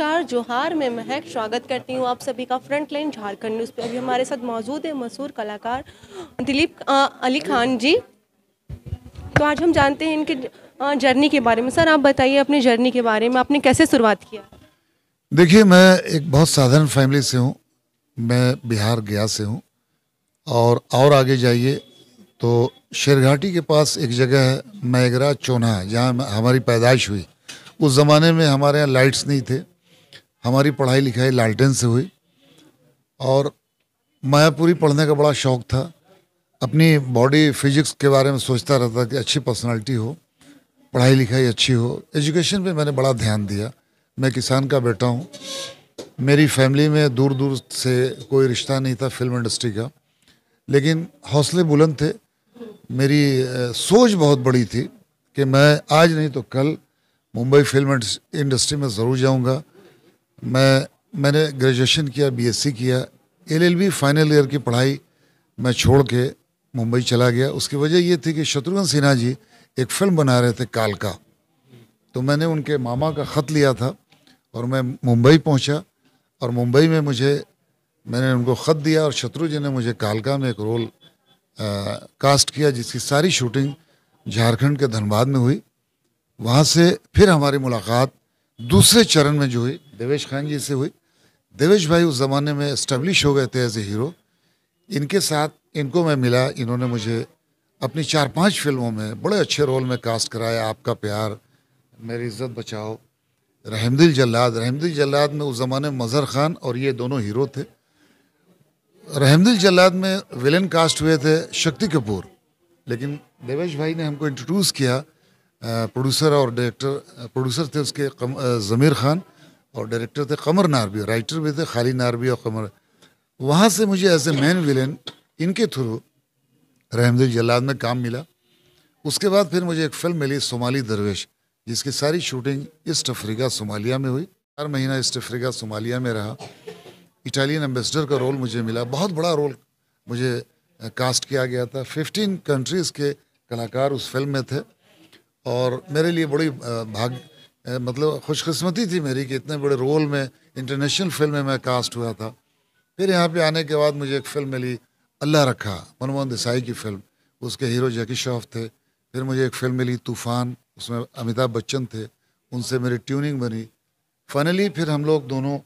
नमस्कार, जोहार, मैं महक स्वागत करती हूँ आप सभी का फ्रंटलाइन झारखंड न्यूज़ पे। अभी हमारे साथ मौजूद है मशहूर कलाकार दिलीप अली खान जी। तो आज हम जानते हैं इनके जर्नी के बारे में। सर आप बताइए अपनी जर्नी के बारे में, आपने कैसे शुरुआत किया? देखिए, मैं एक बहुत साधारण फैमिली से हूँ। मैं बिहार गया से हूँ। और आगे जाइए तो शेरघाटी के पास एक जगह है मैगरा चोना, जहाँ हमारी पैदाइश हुई। उस ज़माने में हमारे यहाँ लाइट्स नहीं थे। हमारी पढ़ाई लिखाई लालटेन से हुई और मायापुरी पढ़ने का बड़ा शौक़ था। अपनी बॉडी फिजिक्स के बारे में सोचता रहता कि अच्छी पर्सनालिटी हो, पढ़ाई लिखाई अच्छी हो। एजुकेशन पे मैंने बड़ा ध्यान दिया। मैं किसान का बेटा हूँ। मेरी फैमिली में दूर दूर से कोई रिश्ता नहीं था फिल्म इंडस्ट्री का, लेकिन हौसले बुलंद थे। मेरी सोच बहुत बड़ी थी कि मैं आज नहीं तो कल मुंबई फिल्म इंडस्ट्री में ज़रूर जाऊंगा। मैंने ग्रेजुएशन किया, बीएससी किया, एलएलबी फाइनल ईयर की पढ़ाई मैं छोड़ के मुंबई चला गया। उसकी वजह ये थी कि शत्रुघ्न सिन्हा जी एक फिल्म बना रहे थे कालका। तो मैंने उनके मामा का ख़त लिया था और मैं मुंबई पहुंचा और मुंबई में मैंने उनको ख़त दिया और शत्रु जी ने मुझे कालका में एक रोल कास्ट किया, जिसकी सारी शूटिंग झारखंड के धनबाद में हुई। वहाँ से फिर हमारी मुलाकात दूसरे चरण में जो हुई देवेश खान जी से हुई। देवेश भाई उस ज़माने में इस्टेब्लिश हो गए थे एज ए हीरो। इनके साथ इनको मैं मिला। इन्होंने मुझे अपनी 4-5 फिल्मों में बड़े अच्छे रोल में कास्ट कराया। आपका प्यार, मेरी इज्जत बचाओ, रहमदिल जल्लाद। रहमदिल जल्लाद में उस ज़माने में मज़हर खान और ये दोनों हीरो थे। रहमदिल जल्लाद में विलेन कास्ट हुए थे शक्ति कपूर, लेकिन देवेश भाई ने हमको इंट्रोड्यूस किया। प्रोड्यूसर और डायरेक्टर, प्रोड्यूसर थे उसके ज़मीर खान और डायरेक्टर थे कमर नारबी, राइटर भी थे खाली नारबी और कमर। वहाँ से मुझे एज ए मेन विलेन इनके थ्रू रहमदिल जल्लाद में काम मिला। उसके बाद फिर मुझे एक फिल्म मिली सोमाली दरवेश, जिसकी सारी शूटिंग ईस्ट अफ्रीका सोमालिया में हुई। 4 महीना ईस्ट अफ्रीका सोमालिया में रहा। इटालियन एम्बेसडर का रोल मुझे मिला। बहुत बड़ा रोल मुझे कास्ट किया गया था। 15 कंट्रीज़ के कलाकार उस फिल्म में थे और मेरे लिए बड़ी मतलब खुशकिस्मती थी मेरी कि इतने बड़े रोल में इंटरनेशनल फिल्म में मैं कास्ट हुआ था। फिर यहाँ पे आने के बाद मुझे एक फ़िल्म मिली अल्लाह रखा, मनमोहन देसाई की फ़िल्म। उसके हीरो जैकी श्रॉफ थे। फिर मुझे एक फ़िल्म मिली तूफ़ान, उसमें अमिताभ बच्चन थे। उनसे मेरी ट्यूनिंग बनी। फाइनली फिर हम लोग दोनों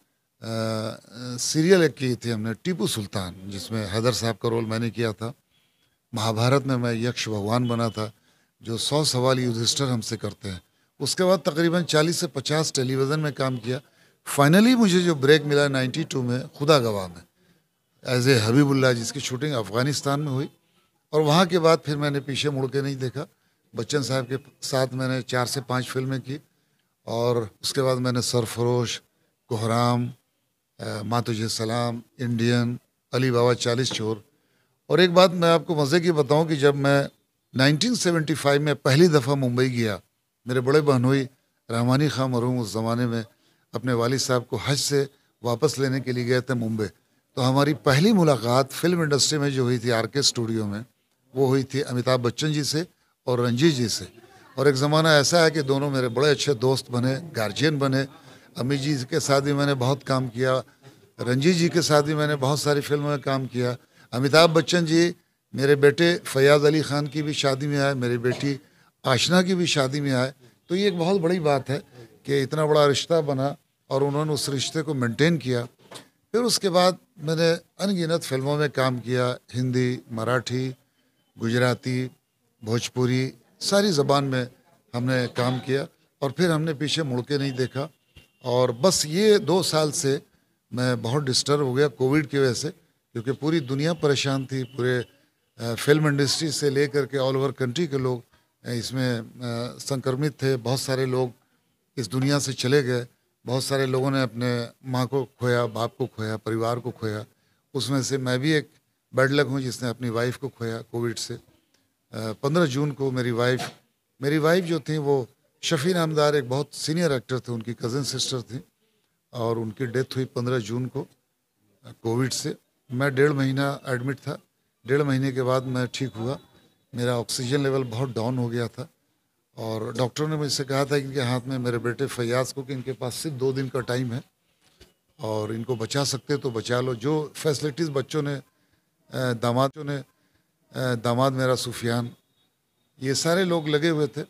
सीरियल एक की थी हमने, टीपू सुल्तान, जिसमें हैदर साहब का रोल मैंने किया था। महाभारत में मैं यक्ष भगवान बना था, जो 100 सवाल युधिष्ठिर हमसे करते हैं। उसके बाद तकरीबन 40 से 50 टेलीविज़न में काम किया। फाइनली मुझे जो ब्रेक मिला 92 में खुदा गवाह में एज ए हबीबुल्ला, जिसकी शूटिंग अफ़गानिस्तान में हुई। और वहाँ के बाद फिर मैंने पीछे मुड़ के नहीं देखा। बच्चन साहब के साथ मैंने 4 से 5 फिल्में की और उसके बाद मैंने सरफरोश, कोहराम, माँ तुझे सलाम, इंडियन, अली बाबा 40 चोर। और एक बात मैं आपको मज़े की बताऊं कि जब मैं 1975 में पहली दफ़ा मुंबई गया, मेरे बड़े बहनोई रहमानी खां मरहूम उस ज़माने में अपने वालिद साहब को हज से वापस लेने के लिए गए थे मुंबई। तो हमारी पहली मुलाकात फिल्म इंडस्ट्री में जो हुई थी आरके स्टूडियो में, वो हुई थी अमिताभ बच्चन जी से और रंजीत जी से। और एक ज़माना ऐसा है कि दोनों मेरे बड़े अच्छे दोस्त बने, गार्जियन बने। अमित जी के साथ भी मैंने बहुत काम किया, रंजीत जी के साथ भी मैंने बहुत सारी फिल्मों में काम किया। अमिताभ बच्चन जी मेरे बेटे फैयाज़ अली ख़ान की भी शादी में आए, मेरी बेटी आशना की भी शादी में आए। तो ये एक बहुत बड़ी बात है कि इतना बड़ा रिश्ता बना और उन्होंने उस रिश्ते को मेंटेन किया। फिर उसके बाद मैंने अनगिनत फिल्मों में काम किया, हिंदी, मराठी, गुजराती, भोजपुरी, सारी ज़बान में हमने काम किया और फिर हमने पीछे मुड़ के नहीं देखा। और बस ये 2 साल से मैं बहुत डिस्टर्ब हो गया कोविड की वजह से, क्योंकि पूरी दुनिया परेशान थी। पूरे फिल्म इंडस्ट्री से लेकर के ऑल ओवर कंट्री के लोग इसमें संक्रमित थे। बहुत सारे लोग इस दुनिया से चले गए। बहुत सारे लोगों ने अपने माँ को खोया, बाप को खोया, परिवार को खोया। उसमें से मैं भी एक बैड लक हूँ जिसने अपनी वाइफ को खोया कोविड से। 15 जून को मेरी वाइफ जो थी वो शफ़ी नामदार एक बहुत सीनियर एक्टर थे, उनकी कज़न सिस्टर थी और उनकी डेथ हुई 15 जून को कोविड से। मैं 1.5 महीना एडमिट था। 1.5 महीने के बाद मैं ठीक हुआ। मेरा ऑक्सीजन लेवल बहुत डाउन हो गया था और डॉक्टर ने मुझसे कहा था कि इनके हाथ में, मेरे बेटे फैयाज़ को, कि इनके पास सिर्फ 2 दिन का टाइम है और इनको बचा सकते तो बचा लो। जो फैसिलिटीज़ बच्चों ने, दामाद मेरा सुफियान, ये सारे लोग लगे हुए थे।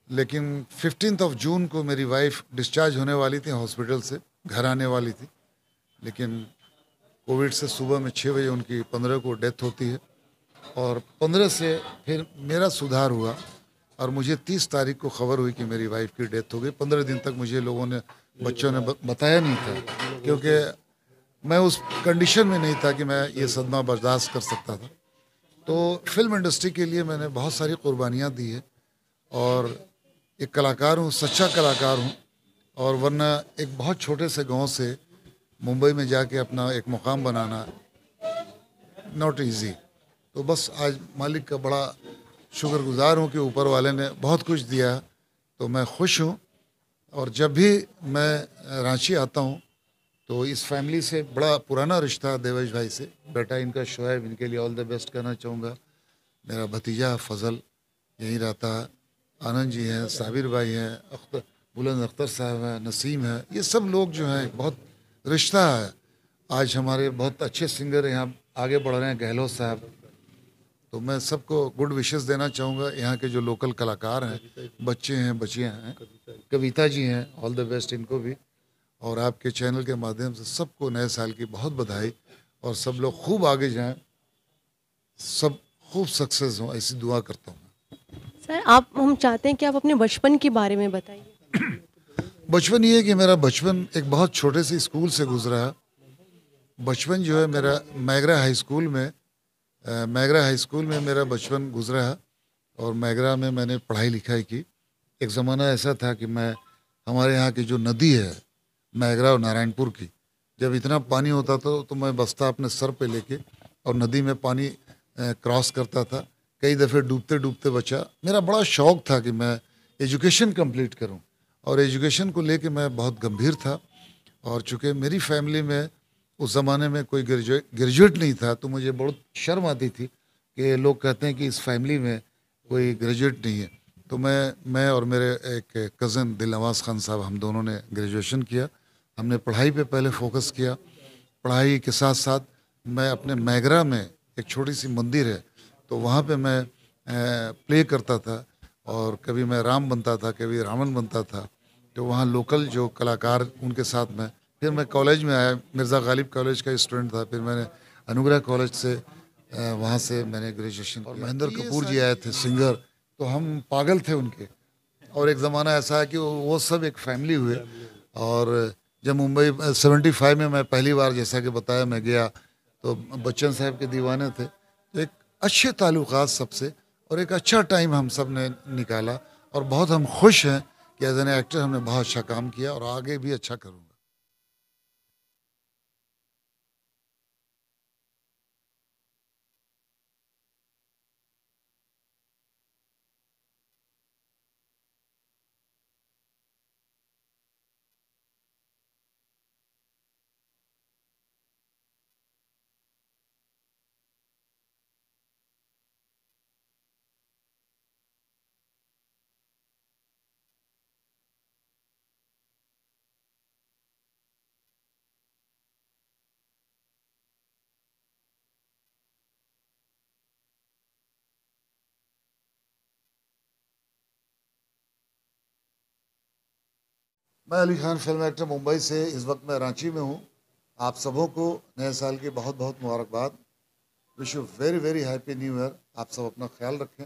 लेकिन 15 जून को मेरी वाइफ डिस्चार्ज होने वाली थी हॉस्पिटल से, घर आने वाली थी, लेकिन कोविड से सुबह में 6 बजे उनकी 15 को डेथ होती है और 15 से फिर मेरा सुधार हुआ और मुझे 30 तारीख को खबर हुई कि मेरी वाइफ की डेथ हो गई। 15 दिन तक मुझे लोगों ने, बच्चों ने बताया नहीं था, क्योंकि मैं उस कंडीशन में नहीं था कि मैं ये सदमा बर्दाश्त कर सकता था। तो फिल्म इंडस्ट्री के लिए मैंने बहुत सारी कुर्बानियाँ दी है और एक कलाकार हूँ, सच्चा कलाकार हूँ। और वरना एक बहुत छोटे से गांव से मुंबई में जाके अपना एक मुकाम बनाना नॉट इजी। तो बस आज मालिक का बड़ा शुक्रगुजार हूँ कि ऊपर वाले ने बहुत कुछ दिया, तो मैं खुश हूँ। और जब भी मैं रांची आता हूँ तो इस फैमिली से बड़ा पुराना रिश्ता, देवेश भाई से, बेटा इनका शोएब, इनके लिए ऑल द बेस्ट कहना चाहूँगा। मेरा भतीजा फजल यहीं रहता है, आनंद जी हैं, साबिर भाई हैं, बुलंद अख्तर साहब हैं, नसीम है, ये सब लोग जो हैं बहुत रिश्ता है। आज हमारे बहुत अच्छे सिंगर यहाँ आगे बढ़ रहे हैं, गहलोत साहब। तो मैं सबको गुड विशेस देना चाहूँगा। यहाँ के जो लोकल कलाकार हैं, बच्चे हैं, बच्चियाँ हैं, कविता जी हैं, ऑल द बेस्ट इनको भी। और आपके चैनल के माध्यम से सबको नए साल की बहुत बधाई, और सब लोग खूब आगे जाएं, सब खूब सक्सेस हों, ऐसी दुआ करता हूँ। सर, आप, हम चाहते हैं कि आप अपने बचपन के बारे में बताइए। बचपन ये है कि मेरा बचपन एक बहुत छोटे से स्कूल से गुजरा है। बचपन जो है मेरा मैगरा हाई स्कूल में मेरा बचपन गुजरा है और मैगरा में मैंने पढ़ाई लिखाई की। एक ज़माना ऐसा था कि मैं, हमारे यहाँ की जो नदी है मैगरा और नारायणपुर की, जब इतना पानी होता था तो मैं बस्ता अपने सर पे लेके और नदी में पानी क्रॉस करता था। कई दफ़े डूबते डूबते बचा। मेरा बड़ा शौक़ था कि मैं एजुकेशन कंप्लीट करूं और एजुकेशन को लेके मैं बहुत गंभीर था। और चूँकि मेरी फैमिली में उस ज़माने में कोई ग्रेजुएट नहीं था, तो मुझे बहुत शर्म आती थी कि लोग कहते हैं कि इस फैमिली में कोई ग्रेजुएट नहीं है। तो मैं और मेरे एक कज़न दिलनवाज खान साहब, हम दोनों ने ग्रेजुएशन किया। हमने पढ़ाई पे पहले फोकस किया। पढ़ाई के साथ साथ मैं अपने मैगरा में एक छोटी सी मंदिर है, तो वहाँ पे मैं प्ले करता था और कभी मैं राम बनता था, कभी रावण बनता था। तो वहाँ लोकल जो कलाकार, उनके साथ में, फिर मैं कॉलेज में आया, मिर्ज़ा गालिब कॉलेज का स्टूडेंट था। फिर मैंने अनुग्रह कॉलेज से, वहाँ से मैंने ग्रेजुएशन किया। और महेंद्र कपूर जी आए थे सिंगर, तो हम पागल थे उनके। और एक ज़माना ऐसा है कि वो सब एक फैमिली हुए। और जब मुंबई 75 में मैं पहली बार, जैसा कि बताया, मैं गया, तो बच्चन साहब के दीवाने थे। तो एक अच्छे ताल्लुकात सबसे और एक अच्छा टाइम हम सब ने निकाला और बहुत हम खुश हैं कि एज एन एक्टर हमने बहुत अच्छा काम किया और आगे भी अच्छा करूँगा। मैं अली खान, फिल्म एक्टर, मुंबई से। इस वक्त मैं रांची में हूँ। आप सबों को नए साल की बहुत बहुत मुबारकबाद। Wish you very very happy new year. आप सब अपना ख्याल रखें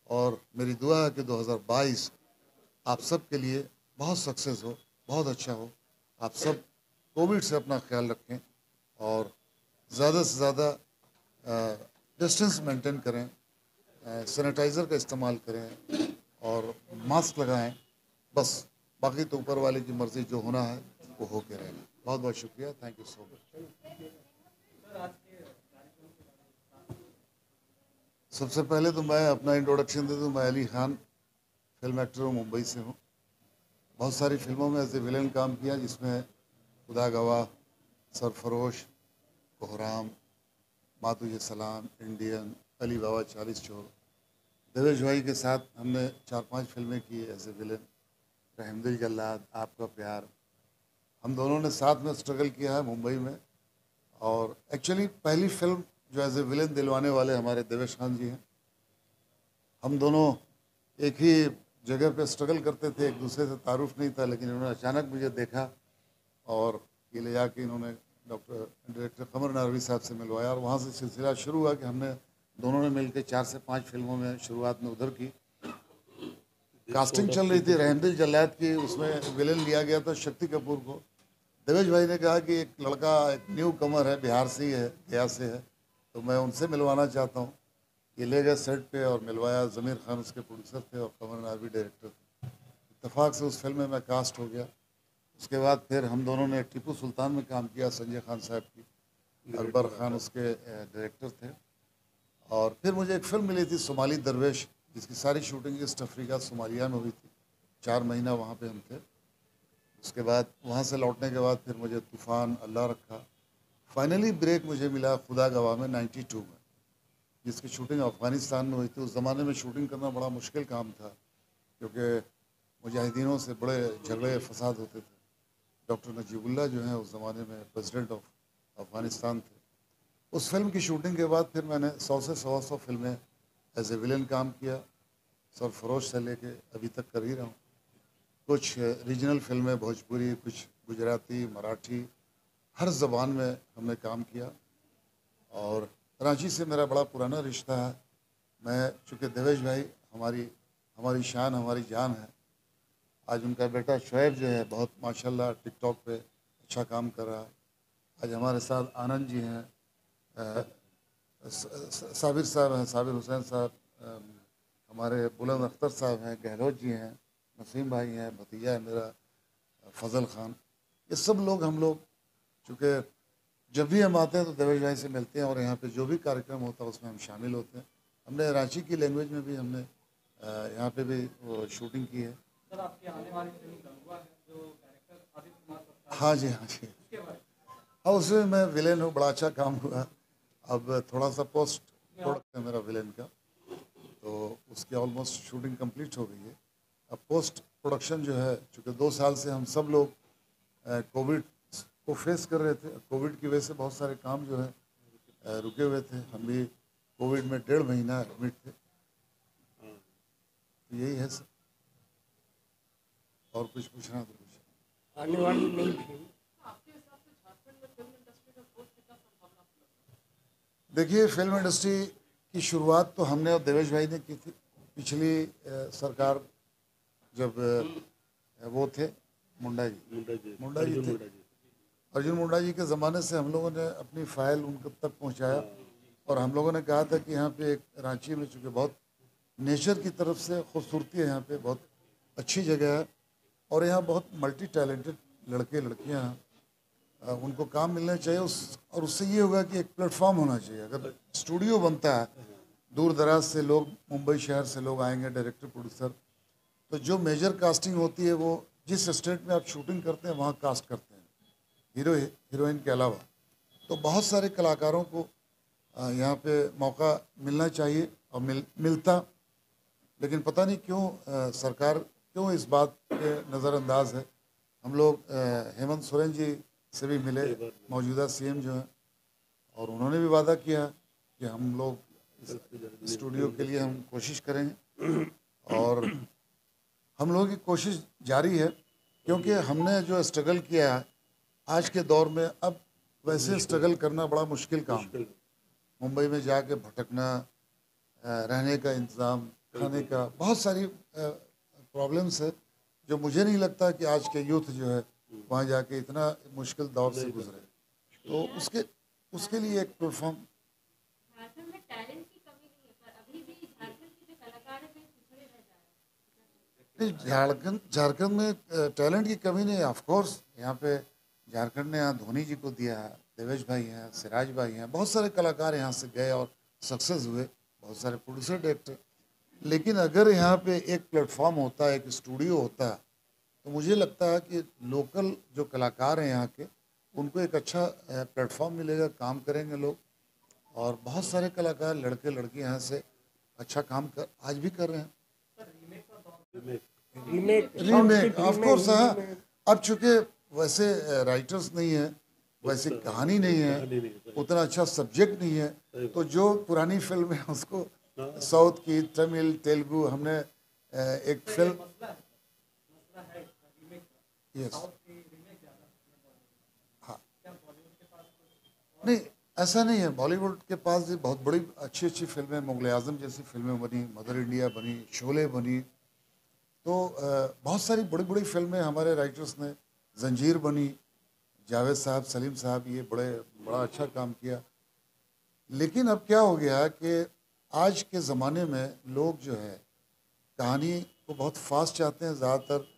और मेरी दुआ है कि 2022 आप सब के लिए बहुत सक्सेस हो, बहुत अच्छा हो। आप सब कोविड से अपना ख्याल रखें और ज़्यादा से ज़्यादा डिस्टेंस मेंटेन करें, सैनिटाइज़र का इस्तेमाल करें और मास्क लगाएं। बस बाकी तो ऊपर वाले की मर्ज़ी, जो होना है वो हो के रहेगा। बहुत बहुत शुक्रिया। Thank you so much. सबसे पहले तो मैं अपना इंट्रोडक्शन दे दूं। मैं अली खान, फिल्म एक्टर हूँ, मुंबई से हूँ। बहुत सारी फिल्मों में एज ए विलन काम किया, जिसमें खुदा गवाह, सरफरोश, कोहराम, माँ तुझे सलाम, इंडियन, अली बाबा 40 चोर, देवेश भाई के साथ हमने 4-5 फिल्में की एज ए विलन। रहमदिल जल्लाद, आपका प्यार, हम दोनों ने साथ में स्ट्रगल किया है मुंबई में। और एक्चुअली पहली फिल्म जो एज ए विलन दिलवाने वाले हमारे देवेश खान जी हैं। हम दोनों एक ही जगह पे स्ट्रगल करते थे, एक दूसरे से तारुफ नहीं था, लेकिन इन्होंने अचानक मुझे देखा और ये ले जाके इन्होंने डायरेक्टर कमर नारवी साहब से मिलवाया और वहाँ से सिलसिला शुरू हुआ कि हमने दोनों ने मिलकर 4 से 5 फिल्मों में शुरुआत में उधर की। कास्टिंग चल रही थी रहमदिल जल्लाद की, उसमें विलेन लिया गया था शक्ति कपूर को। देवेश भाई ने कहा कि एक लड़का एक न्यू कमर है, बिहार से ही है, गया से है, तो मैं उनसे मिलवाना चाहता हूँ। ये ले गए सेट पे और मिलवाया। ज़मीर खान उसके प्रोड्यूसर थे और कमर नारवी डायरेक्टर थे। इत्तेफाक से उस फिल्म में मैं कास्ट हो गया। उसके बाद फिर हम दोनों ने टीपू सुल्तान में काम किया, संजय खान साहब की, अकबर खान उसके डायरेक्टर थे। और फिर मुझे एक फिल्म मिली थी सोमाली दरवेश, जिसकी सारी शूटिंग ईस्ट अफ्रीका सोमालिया में हुई थी। 4 महीना वहाँ पे हम थे। उसके बाद वहाँ से लौटने के बाद फिर मुझे तूफ़ान, अल्लाह रखा, फाइनली ब्रेक मुझे मिला खुदा गवाह में 92 में, जिसकी शूटिंग अफ़गानिस्तान में हुई थी। उस ज़माने में शूटिंग करना बड़ा मुश्किल काम था, क्योंकि मुजाहिदीनों से बड़े झगड़े फसाद होते थे। डॉक्टर नजीबुल्लाह जो हैं उस ज़माने में प्रेसिडेंट ऑफ अफ़गानिस्तान थे। उस फिल्म की शूटिंग के बाद फिर मैंने 100 से 125 फिल्में एज ए विलन काम किया, सरफरोश से लेके अभी तक कर ही रहा हूँ। कुछ रीजनल फिल्में भोजपुरी, कुछ गुजराती, मराठी, हर ज़बान में हमने काम किया। और रांची से मेरा बड़ा पुराना रिश्ता है। मैं चूँकि देवेश भाई हमारी हमारी शान, हमारी जान है। आज उनका बेटा शुएब जो है बहुत माशाल्लाह टिकटॉक पे अच्छा काम कर रहा है। आज हमारे साथ आनंद जी हैं, साबिर साहब हैं, साबिर हुसैन साहब, हमारे बुलंद अख्तर साहब हैं, गहलोत जी हैं, नसीम भाई हैं, भतीजा है मेरा फजल खान। ये सब लोग हम लोग चूँकि जब भी हम आते हैं तो देवेश भाई से मिलते हैं और यहाँ पे जो भी कार्यक्रम होता है उसमें हम शामिल होते हैं। हमने रांची की लैंग्वेज में भी हमने यहाँ पे भी वो शूटिंग की है। सर, आपकी आने वाली फिल्म गंगवा है, जो डायरेक्टर आदित्य कुमार सत्ता, हाँ जी, हाँ जी, उसके बारे हाँ उसमें मैं विलेन हूँ, बड़ा अच्छा काम हुआ। अब थोड़ा सा पोस्ट प्रोडक्ट है मेरा विलेन का, तो उसकी ऑलमोस्ट शूटिंग कंप्लीट हो गई है। अब पोस्ट प्रोडक्शन जो है, चूँकि 2 साल से हम सब लोग कोविड को फेस कर रहे थे। कोविड की वजह से बहुत सारे काम जो है रुके हुए थे। हम भी कोविड में 1.5 महीना एडमिट थे। तो यही है सर, और कुछ पूछना तो कुछ। आने वाली नई फिल्म देखिए, फिल्म इंडस्ट्री की शुरुआत तो हमने और देवेश भाई ने की थी। पिछली सरकार जब वो थे मुंडा जी थे, अर्जुन मुंडा जी के ज़माने से हम लोगों ने अपनी फाइल उनके तक पहुंचाया। और हम लोगों ने कहा था कि यहाँ पे एक रांची में चूँकि बहुत नेचर की तरफ से खूबसूरती है, यहाँ पे बहुत अच्छी जगह है और यहाँ बहुत मल्टी टैलेंटेड लड़के लड़कियाँ हैं, उनको काम मिलना चाहिए। और उससे ये होगा कि एक प्लेटफॉर्म होना चाहिए। अगर स्टूडियो बनता है, दूर दराज से लोग, मुंबई शहर से लोग आएंगे, डायरेक्टर प्रोड्यूसर, तो जो मेजर कास्टिंग होती है वो जिस स्टेट में आप शूटिंग करते हैं वहाँ कास्ट करते हैं, हीरो हीरोइन के अलावा। तो बहुत सारे कलाकारों को यहाँ पे मौका मिलना चाहिए और मिलता, लेकिन पता नहीं क्यों सरकार क्यों इस बात के नज़रअंदाज है। हम लोग हेमंत सोरेन जी से भी मिले, मौजूदा सीएम जो हैं, और उन्होंने भी वादा किया कि हम लोग इस स्टूडियो के लिए हम कोशिश करेंगे। और हम लोगों की कोशिश जारी है, क्योंकि हमने जो स्ट्रगल किया है आज के दौर में, अब वैसे स्ट्रगल करना बड़ा मुश्किल काम है। मुंबई में जाके भटकना, रहने का इंतज़ाम, खाने का, बहुत सारी प्रॉब्लम्स है जो मुझे नहीं लगता कि आज के यूथ जो है वहाँ जाके इतना मुश्किल दौर से गुजरे। तो उसके लिए एक प्लेटफॉर्म। झारखंड में टैलेंट की कमी नहीं है, पर अभी भी झारखंड के जो कलाकार हैं कहीं पिछड़े रह जा रहे हैं। झारखंड में टैलेंट की कमी नहीं है। ऑफकोर्स यहाँ पे झारखंड ने यहाँ धोनी जी को दिया है, देवेश भाई हैं, सिराज भाई हैं, बहुत सारे कलाकार यहाँ से गए और सक्सेस हुए, बहुत सारे प्रोड्यूसर डायरेक्टर। लेकिन अगर यहाँ पे एक प्लेटफॉर्म होता है, एक स्टूडियो होता है, तो मुझे लगता है कि लोकल जो कलाकार हैं यहाँ के, उनको एक अच्छा प्लेटफॉर्म मिलेगा, काम करेंगे लोग। और बहुत सारे कलाकार, लड़के लड़की यहाँ से अच्छा काम कर आज भी कर रहे हैं। रीमेक रीमेक ऑफ कोर्स, हाँ। अब चूंकि वैसे राइटर्स नहीं है, वैसी कहानी नहीं है, उतना अच्छा सब्जेक्ट नहीं है, तो जो पुरानी फिल्म है उसको साउथ की, तमिल, तेलुगु, हमने एक फिल्म, यस, हाँ, नहीं ऐसा नहीं है। बॉलीवुड के पास भी बहुत बड़ी अच्छी अच्छी फिल्में, मुगल आजम जैसी फिल्में बनी, मदर इंडिया बनी, शोले बनी, तो बहुत सारी बड़ी बड़ी फिल्में हमारे राइटर्स ने, जंजीर बनी, जावेद साहब, सलीम साहब, ये बड़ा अच्छा काम किया। लेकिन अब क्या हो गया कि आज के ज़माने में लोग जो है कहानी को बहुत फास्ट चाहते हैं, ज़्यादातर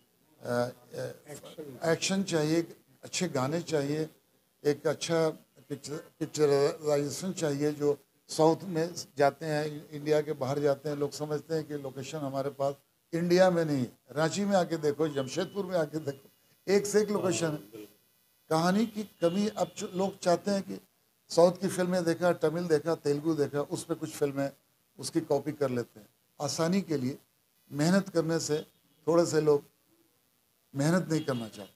एक्शन चाहिए, अच्छे गाने चाहिए, एक अच्छा पिक्चराइजेशन चाहिए। जो साउथ में जाते हैं, इंडिया के बाहर जाते हैं, लोग समझते हैं कि लोकेशन हमारे पास इंडिया में नहीं, रांची में आके देखो, जमशेदपुर में आके देखो, एक से एक लोकेशन है। कहानी की कमी अब लोग चाहते हैं कि साउथ की फिल्में देखा, तमिल देखा, तेलुगु देखा, उस पर कुछ फिल्में उसकी कॉपी कर लेते हैं आसानी के लिए। मेहनत करने से थोड़े से लोग मेहनत नहीं करना चाहते।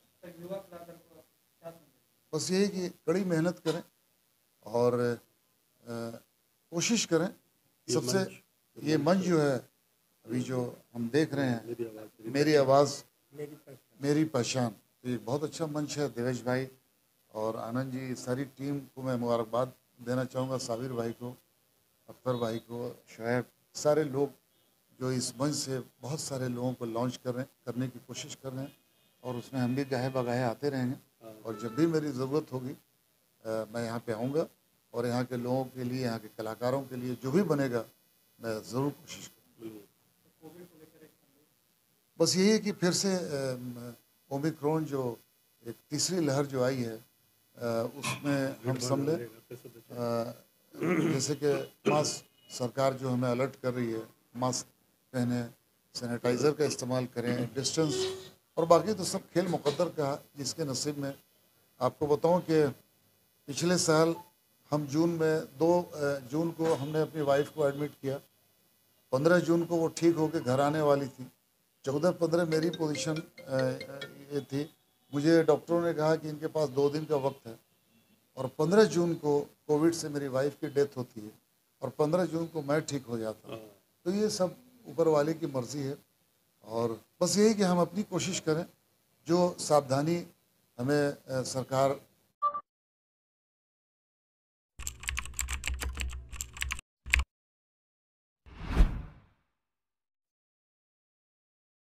बस यही कि कड़ी मेहनत करें और कोशिश करें। सबसे ये मंच जो है अभी जो हम देख रहे हैं, मेरी आवाज़ मेरी पहचान, तो ये बहुत अच्छा मंच है। देवेश भाई और आनंद जी, सारी टीम को मैं मुबारकबाद देना चाहूँगा, साबिर भाई को, अख्तर भाई को, शोएब, सारे लोग जो इस मंच से बहुत सारे लोगों को लॉन्च करने की कोशिश कर रहे हैं, और उसमें हम भी गाहे बगाहे आते रहेंगे। और जब भी मेरी ज़रूरत होगी मैं यहाँ पे आऊँगा, और यहाँ के लोगों के लिए, यहाँ के कलाकारों के लिए जो भी बनेगा मैं ज़रूर कोशिश करूँगा। बस यही है कि फिर से ओमिक्रॉन जो एक तीसरी लहर जो आई है, उसमें हम समझे, जैसे कि मास्क, सरकार जो हमें अलर्ट कर रही है, मास्क पहने, सैनिटाइज़र का इस्तेमाल करें, डिस्टेंस, और बाकी तो सब खेल मुकद्दर का जिसके नसीब में। आपको बताऊं कि पिछले साल हम जून में 2 जून को हमने अपनी वाइफ को एडमिट किया, 15 जून को वो ठीक होकर घर आने वाली थी, 14-15 मेरी पोजीशन ये थी। मुझे डॉक्टरों ने कहा कि इनके पास 2 दिन का वक्त है, और 15 जून को कोविड से मेरी वाइफ की डेथ होती है, और 15 जून को मैं ठीक हो जाता हूँ। तो ये सब ऊपर वाले की मर्ज़ी है, और बस यही कि हम अपनी कोशिश करें, जो सावधानी हमें सरकार